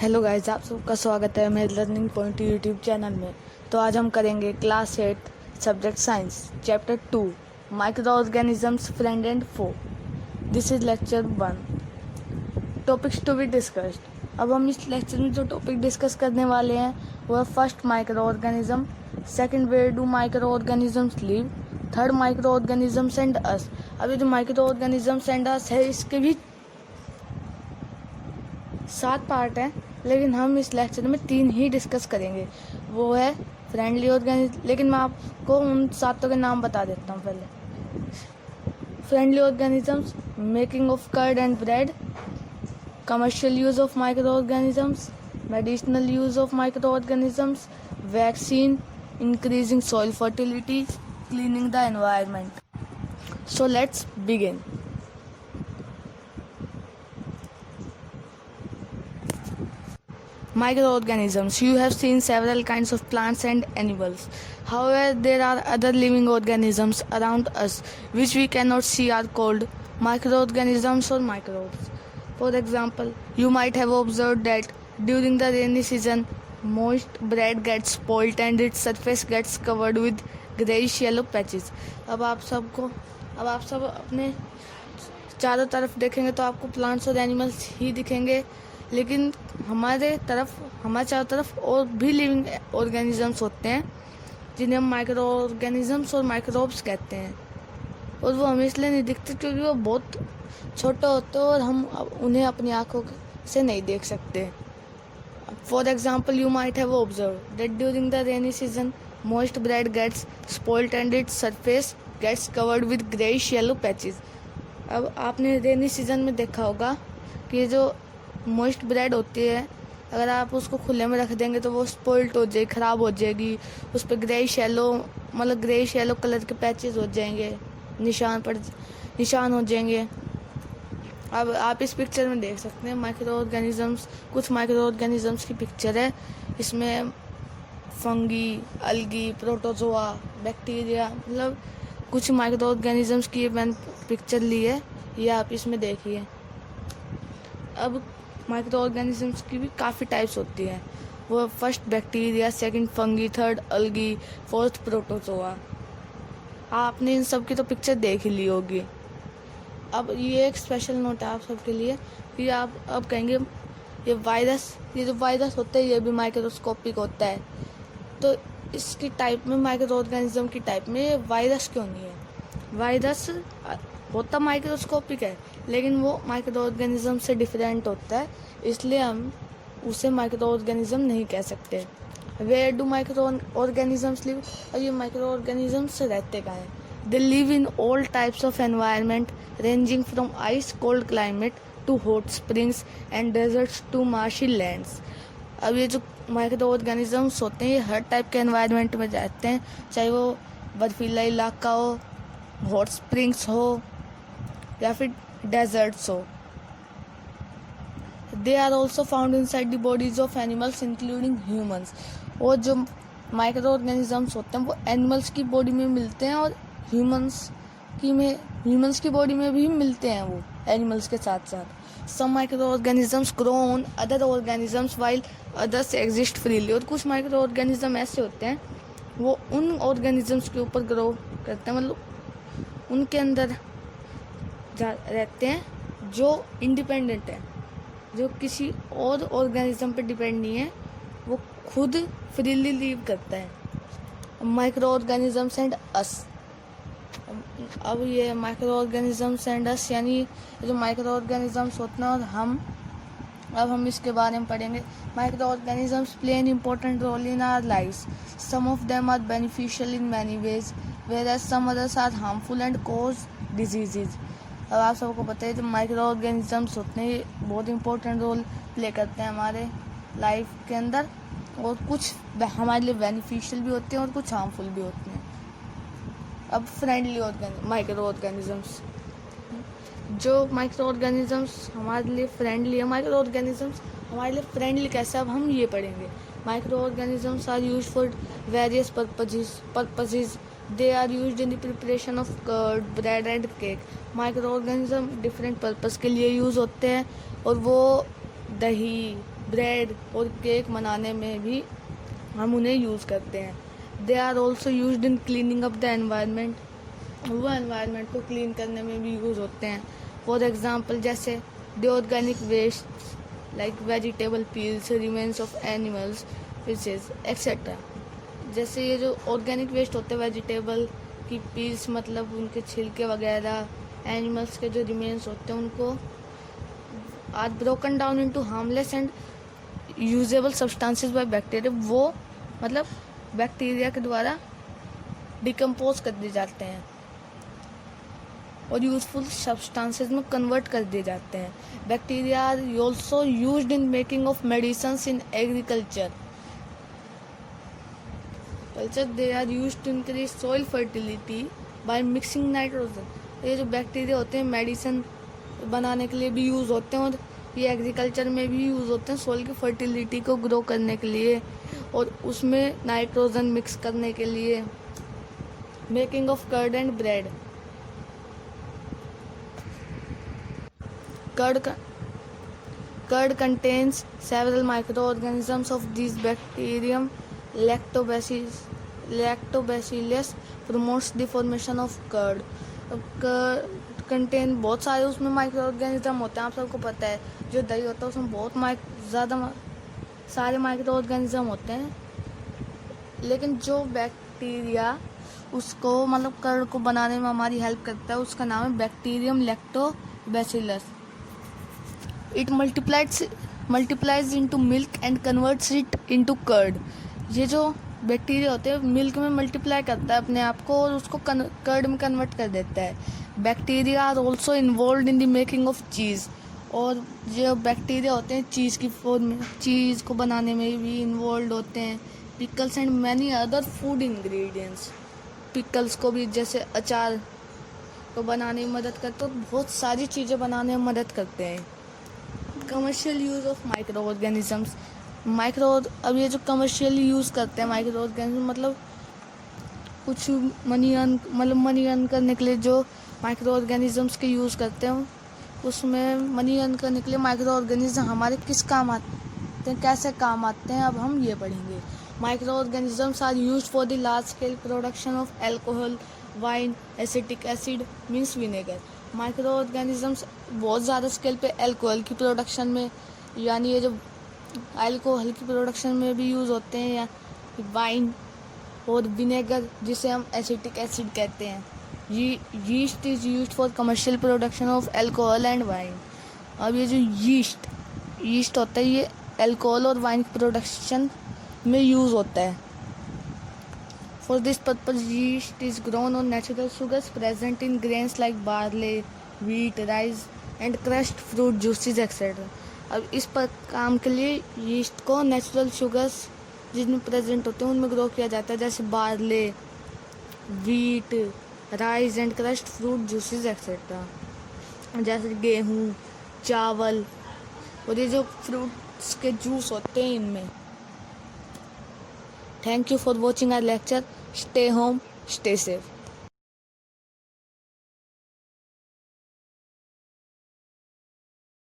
Hello guys, आप सबका स्वागत है मेरे लर्निंग पॉइंट यूट्यूब चैनल में। तो आज हम करेंगे class 8 subject science chapter 2 micro organisms friend and foe. This is lecture 1। Topics to be discussed. अब हम इस लेक्चर में जो टॉपिक डिस्कस करने वाले हैं वो है first micro organism, second where do micro organisms live, third micro organisms and us. अभी जो माइक्रो ऑर्गेनिजम्स एंड अस है इसके भी 7 पार्ट हैं, लेकिन हम इस लेक्चर में 3 ही डिस्कस करेंगे। वो है फ्रेंडली ऑर्गेनिज्म, लेकिन मैं आपको उन 7 के नाम बता देता हूँ पहले। Friendly organisms, making of curd and bread, commercial use of micro organisms, medicinal use of micro organisms, vaccine, increasing soil fertility, cleaning the environment. So let's begin. Microorganisms. You have seen several kinds of plants and animals. However, there are other living organisms around us which we cannot see are called microorganisms or microbes. For example, you might have observed that during the rainy season, moist bread gets spoiled and its surface gets covered with grayish yellow patches. अब आप सब अपने चारों तरफ देखेंगे तो आपको plants और एनिमल्स ही दिखेंगे, लेकिन हमारे चारों तरफ और भी लिविंग ऑर्गेनिजम्स होते हैं जिन्हें हम माइक्रो ऑर्गेनिजम्स और माइक्रोब्स कहते हैं। और वो हमें इसलिए नहीं दिखते क्योंकि वो बहुत छोटे होते हैं और हम उन्हें अपनी आंखों से नहीं देख सकते। For example, you might have observe that during the rainy season moist bread gets spoiled and its surface gets covered with greyish yellow patches. अब आपने रेनी सीजन में देखा होगा कि ये जो मोइस्ट ब्रेड होती है, अगर आप उसको खुले में रख देंगे तो वो स्पॉइल्ड हो जाएगी, ख़राब हो जाएगी। उस पर ग्रेइश येलो कलर के पैचेस हो जाएंगे, निशान हो जाएंगे। अब आप इस पिक्चर में देख सकते हैं कुछ माइक्रो ऑर्गेनिजम्स की पिक्चर है। इसमें फंगी, अलगी, प्रोटोजोआ, बैक्टीरिया, मतलब कुछ माइक्रो ऑर्गेनिजम्स की मैंने पिक्चर ली है, ये आप इसमें देखिए। अब माइक्रो ऑर्गेनिजम्स की भी काफ़ी टाइप्स होती हैं। वो first bacteria, second fungi, third algae, fourth protozoa. आपने इन सब की तो पिक्चर देख ही ली होगी। अब ये एक स्पेशल नोट है आप सबके लिए कि आप अब कहेंगे ये जो वायरस होता है ये भी माइक्रोस्कोपिक होता है, तो इसकी टाइप में माइक्रो ऑर्गेनिज्म की टाइप में ये वायरस क्यों नहीं है? वायरस होता माइक्रोस्कोपिक है, लेकिन वो माइक्रो ऑर्गेनिज्म से डिफरेंट होता है, इसलिए हम उसे माइक्रो ऑर्गेनिज्म नहीं कह सकते। Where do micro organisms live? और ये माइक्रो ऑर्गेनिजम्स रहते कहाँ हैं? They live in all types of environment ranging from ice cold climate to hot springs and deserts to marshy lands. अब ये जो माइक्रो ऑर्गेनिजम्स होते हैं ये हर टाइप के एनवायरनमेंट में रहते हैं, चाहे वो बर्फीला इलाका हो, हॉट स्प्रिंग्स हो या फिर डेजर्ट्स हो। They are also found inside the bodies of animals including humans. और जो माइक्रो ऑर्गेनिजम्स होते हैं वो एनिमल्स की बॉडी में मिलते हैं और ह्यूमन्स की बॉडी में भी मिलते हैं, वो एनिमल्स के साथ साथ। Some micro organisms grow on other organisms while others exist freely. और कुछ माइक्रो ऑर्गेनिज्म ऐसे होते हैं वो उन ऑर्गेनिजम्स के ऊपर ग्रो करते हैं, मतलब उनके अंदर रहते हैं जो इंडिपेंडेंट है, जो किसी और ऑर्गेनिज्म पे डिपेंड नहीं है, वो खुद फ्रीली लीव करता है। माइक्रो ऑर्गेनिजम्स एंड अस। अब ये माइक्रो ऑर्गेनिजम्स एंड अस यानी जो माइक्रो ऑर्गेनिजम्स होते हैं और हम इसके बारे में पढ़ेंगे। Micro organisms play an important role in our lives. Some of them are beneficial in many ways whereas some others are harmful and cause diseases। अब आप सबको पता है जो माइक्रो ऑर्गेनिजम्स होते हैं ये बहुत इंपॉर्टेंट रोल प्ले करते हैं हमारे लाइफ के अंदर, और कुछ हमारे लिए बेनिफिशियल भी होते हैं और कुछ हार्मफुल भी होते हैं। अब फ्रेंडली माइक्रो ऑर्गेनिजम्स, जो माइक्रो ऑर्गेनिजम्स हमारे लिए फ्रेंडली है, माइक्रो ऑर्गेनिजम्स हमारे लिए फ्रेंडली कैसे, अब हम ये पढ़ेंगे। Micro organisms are use for various purposes. They are used in the preparation of curd, bread and cake। Micro organism different purpose के लिए यूज़ होते हैं और वो दही, ब्रेड और केक बनाने में भी हम उन्हें यूज़ करते हैं. They are also used in cleaning up the environment. वो एनवायरनमेंट को क्लीन करने में भी यूज़ होते हैं. फॉर एग्जाम्पल जैसे the organic waste like vegetable peels, remains of animals, fishes etcetera. जैसे ये जो ऑर्गेनिक वेस्ट होते हैं, वेजिटेबल की पील्स मतलब उनके छिलके वगैरह, एनिमल्स के जो रिमेन्स होते हैं उनको are broken down into harmless and usable substances by bacteria. वो मतलब बैक्टीरिया के द्वारा डिकम्पोज कर दिए जाते हैं और यूजफुल सब्सटेंसेस में कन्वर्ट कर दिए जाते हैं. Bacteria are also used in making of medicines in agriculture. They are used to increase soil fertility by mixing nitrogen. ये जो बैक्टीरिया होते हैं मेडिसिन बनाने के लिए भी यूज़ होते हैं और ये एग्रीकल्चर में भी यूज़ होते हैं सॉइल की फर्टिलिटी को ग्रो करने के लिए और उसमें नाइट्रोजन मिक्स करने के लिए. Making of curd and bread. Curd contains several microorganisms of these bacterium. Lactobacillus promotes the formation of curd. Contain बहुत सारे उसमें माइक्रो ऑर्गेनिज्म होते हैं. आप सबको पता है जो दही होता है उसमें बहुत ज़्यादा सारे माइक्रो ऑर्गेनिज्म होते हैं. लेकिन जो बैक्टीरिया उसको मतलब कर्ड को बनाने में हमारी हेल्प करता है उसका नाम है bacterium lactobacillus. It multiplies into milk and converts it into curd. ये जो बैक्टीरिया होते हैं मिल्क में मल्टीप्लाई करता है अपने आप को और उसको कर्ड में कन्वर्ट कर देता है. Bacteria are also involve in the making of cheese. और जो बैक्टीरिया होते हैं चीज़ की फॉर्म में चीज़ को बनाने में भी इन्वॉल्व होते हैं. Pickles and many other food ingredients. Pickles को भी जैसे अचार को बनाने में मदद करते हैं. बहुत सारी चीज़ें बनाने में मदद करते हैं. Commercial use of micro organisms. अब ये जो कमर्शियल यूज़ करते हैं माइक्रो ऑर्गेनिज्म मतलब कुछ मनी अर्न करने के लिए जो माइक्रो ऑर्गेनिजम्स के यूज़ करते हैं उसमें मनी अर्न करने के लिए माइक्रो ऑर्गेनिज्म हमारे किस काम आते हैं, कैसे काम आते हैं, अब हम ये पढ़ेंगे. Micro organisms are used for the large scale production of alcohol, wine, acetic acid means vinegar. Micro organisms बहुत ज़्यादा स्केल पे अल्कोहल की प्रोडक्शन में यानी ये जो अल्कोहल की प्रोडक्शन में भी यूज़ होते हैं या वाइन और विनेगर जिसे हम एसिटिक एसिड कहते हैं. Yeast is used for commercial production of alcohol and wine. अब ये जो यीस्ट होता है ये अल्कोहल और वाइन की प्रोडक्शन में यूज़ होता है. For this purpose yeast is grown on natural sugars present in grains like barley, wheat, rice and crushed fruit juices etcetera. अब इस पर काम के लिए यीस्ट को नेचुरल शुगर्स जिनमें प्रेजेंट होते हैं उनमें ग्रो किया जाता है जैसे barley, wheat, rice and crushed fruit juices etcetera. जैसे गेहूँ, चावल और ये जो फ्रूट्स के जूस होते हैं इनमें. Thank you for watching our lecture. Stay home, stay safe.